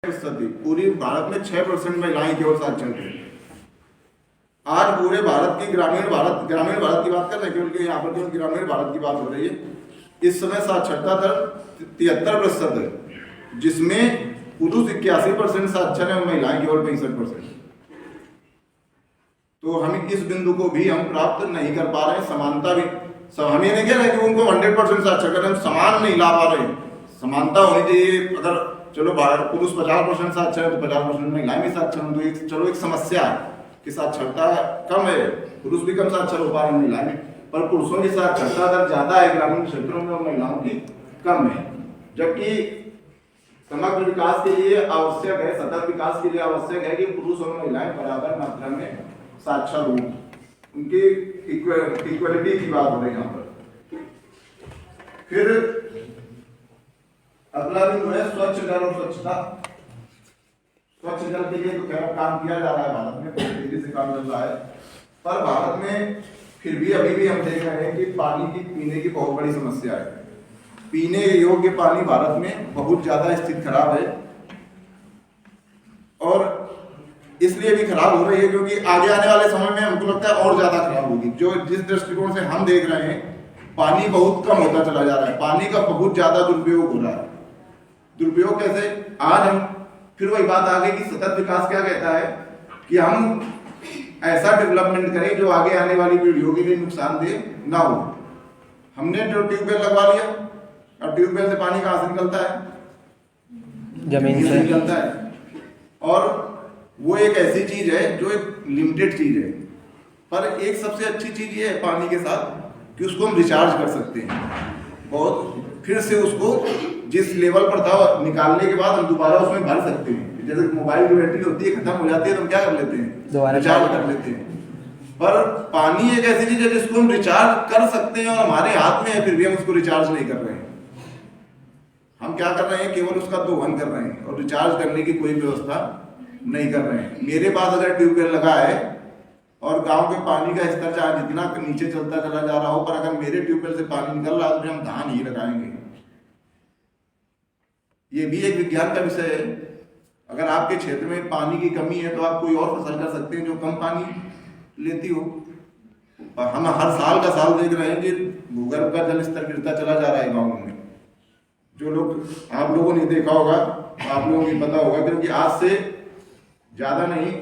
पूरी भारत में 6% महिलाएं केवल साक्षर हैं। आज पूरे भारत की ग्रामीण भारत की बात कर रहे हैं, क्योंकि यहाँ पर केवल ग्रामीण भारत की बात हो रही है। इस समय साक्षरता दर 73% है, जिसमें पुरुष 81% साक्षर है और महिलाएं केवल 65%। तो हम इस बिंदु को भी हम प्राप्त नहीं कर पा रहे हैं। समानता भी हम ये नहीं कह रहे कि उनको 100% साक्षर करें, हम समान नहीं ला पा रहे हैं। समानता होनी चाहिए। अगर चलो पुरुष 50% साक्षर है तो 50% महिलाएं भी साक्षर हो, तो चलो एक समस्या है कि साक्षरता कम है, पुरुष भी कम साक्षर हो पा रहे हैं, महिलाएं भी, पर पुरुषों की साक्षरता दर ज्यादा है ग्रामीण क्षेत्रों में और महिलाओं की कम है। जबकि समग्र विकास के लिए आवश्यक है, सतत विकास के लिए आवश्यक है कि पुरुष और महिलाएं बराबर मात्रा में साक्षर हों। उनकी इक्वलिटी की बात हो रही है यहाँ पर। फिर अगला बिंदु है स्वच्छ जल और स्वच्छता। स्वच्छ जल के लिए तो खैर काम किया जा रहा है, भारत में तेजी से काम चल रहा है, पर भारत में फिर भी अभी भी हम देख रहे हैं कि पानी की पीने की बहुत बड़ी समस्या है। पीने योग्य पानी भारत में बहुत ज्यादा स्थिति खराब है, और इसलिए भी खराब हो रही है क्योंकि आगे आने वाले समय में हमको लगता है और ज्यादा खराब होगी। जो जिस दृष्टिकोण से हम देख रहे हैं, पानी बहुत कम होता चला जा रहा है, पानी का बहुत ज्यादा दुरुपयोग हो रहा है। दुरुपयोग कैसे? आज हम फिर वही बात आ गई कि सतत विकास क्या कहता है कि हम ऐसा डेवलपमेंट करें जो आगे आने वाली पीढ़ियों के लिए नुकसानदेह ना हो। हमने जो ट्यूबवेल लगवा लिया, और ट्यूबवेल से पानी कहां से निकलता है? जमीन से निकलता है। और वो एक ऐसी चीज है जो एक लिमिटेड चीज है, पर एक सबसे अच्छी चीज ये है पानी के साथ कि उसको हम रिचार्ज कर सकते हैं। बहुत फिर से उसको जिस लेवल पर था निकालने के बाद हम दोबारा उसमें भर सकते हैं। जैसे मोबाइल की बैटरी होती है, खत्म हो जाती है तो हम क्या कर लेते हैं? दोबारा रिचार्ज कर लेते हैं। पर पानी एक ऐसी चीज है जिसको हम रिचार्ज कर सकते हैं, और हमारे हाथ में है, फिर भी हम उसको रिचार्ज नहीं कर रहे हैं। हम क्या कर रहे हैं? केवल उसका दोहन कर रहे हैं और रिचार्ज करने की कोई व्यवस्था नहीं कर रहे हैं। मेरे पास अगर ट्यूबवेल लगा है और गांव के पानी का स्तर चाहे जितना नीचे चलता चला जा रहा हो, पर अगर मेरे ट्यूबवेल से पानी निकल रहा है तो हम धान ही लगाएंगे। ये भी एक विज्ञान का विषय है। अगर आपके क्षेत्र में पानी की कमी है तो आप कोई और फसल कर सकते हैं जो कम पानी लेती हो। और हम हर साल का साल देख रहे हैं कि भूगर्भ का जल स्तर गिरता चला जा रहा है गाँव में। जो लोग आप लोगों ने देखा होगा, आप लोगों को पता होगा, क्योंकि आज से ज्यादा नहीं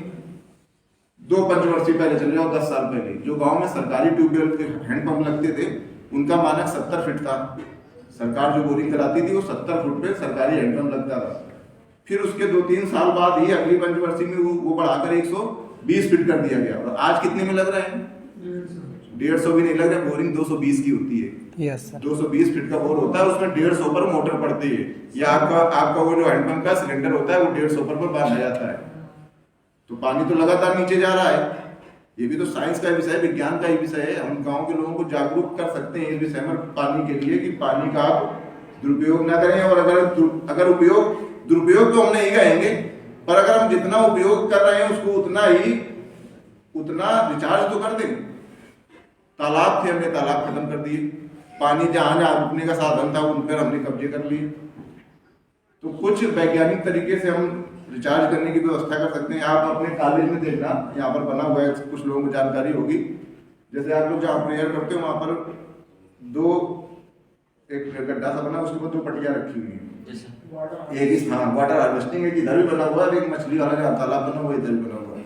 2 पंचवर्षीय पहले चले जाओ, 10 साल पहले जो गांव में सरकारी ट्यूबवेल के हैंडपंप लगते थे, उनका मानक 70 फीट था। सरकार जो बोरिंग कराती थी वो 70 फुट पे सरकारी हैंडपंप लगता था। फिर उसके 2-3 साल बाद ही अगली पंचवर्षीय में वो बढ़ाकर 120 फीट कर दिया गया। और आज कितने में लग रहे हैं? 150 भी नहीं लग रहा। बोरिंग 220 की होती है। yes, 220 फीट का बोर होता है, उसमें 150 पर मोटर पड़ती है, या आपका वो जो हैंडपंप का सिलेंडर होता है वो 150 पर बांधा जाता है। तो पानी तो लगातार नीचे जा रहा है। ये भी तो साइंस का विषय, विज्ञान का ही विषय है। हम गांव के लोगों को जागरूक कर सकते हैं इस विषय में पानी के लिए कि पानी का दुरुपयोग ना करें। और अगर दुरुपयोग तो हम नहीं कहेंगे, पर अगर हम जितना उपयोग कर रहे हैं उसको उतना रिचार्ज तो कर दें। तालाब थे, हमने तालाब खत्म कर दिए। पानी जहां रुकने का साधन था उन पर हमने कब्जे कर लिए। तो कुछ वैज्ञानिक तरीके से हम रिचार्ज करने की व्यवस्था कर सकते हैं। आप अपने कॉलेज में देखना, यहाँ पर बना हुआ है, कुछ लोगों को जानकारी होगी। जैसे आप लोग जहाँ प्रेयर करते हो वहां पर एक गड्ढा सा बना, उसके ऊपर 2 पट्टियां रखी हुई है। एक वाटर हार्वेस्टिंग है, इधर भी बना हुआ है, एक मछली वाला जहाँ तालाब बना हुआ है इधर भी बना हुआ है।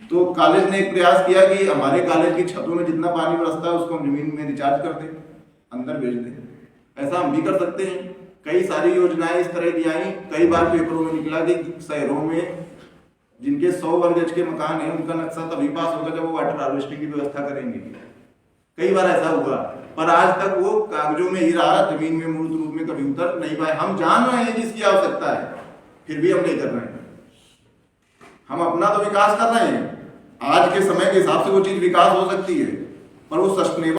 तो कॉलेज ने एक प्रयास किया कि हमारे कॉलेज की छतों में जितना पानी बरसता है उसको हम जमीन में रिचार्ज कर दें, अंदर भेज दें। ऐसा हम भी कर सकते हैं। कई सारी योजनाएं इस तरह की आई। कई बार पेपरों में निकला कि शहरों में जिनके 100 वर्ग गज के मकान हैं उनका नक्शा तभी पास होगा जब वो वाटर हार्वेस्टिंग की व्यवस्था करेंगे। कई बार ऐसा हुआ, पर आज तक वो कागजों में ही रहा, जमीन में मूर्त रूप में कभी उतर नहीं पाए। हम जान रहे हैं जिसकी आवश्यकता है, फिर भी हम नहीं कर रहे हैं। हम अपना तो विकास कर रहे हैं, आज के समय के हिसाब से वो चीज विकास हो सकती है, पर वो सस्टेनेबल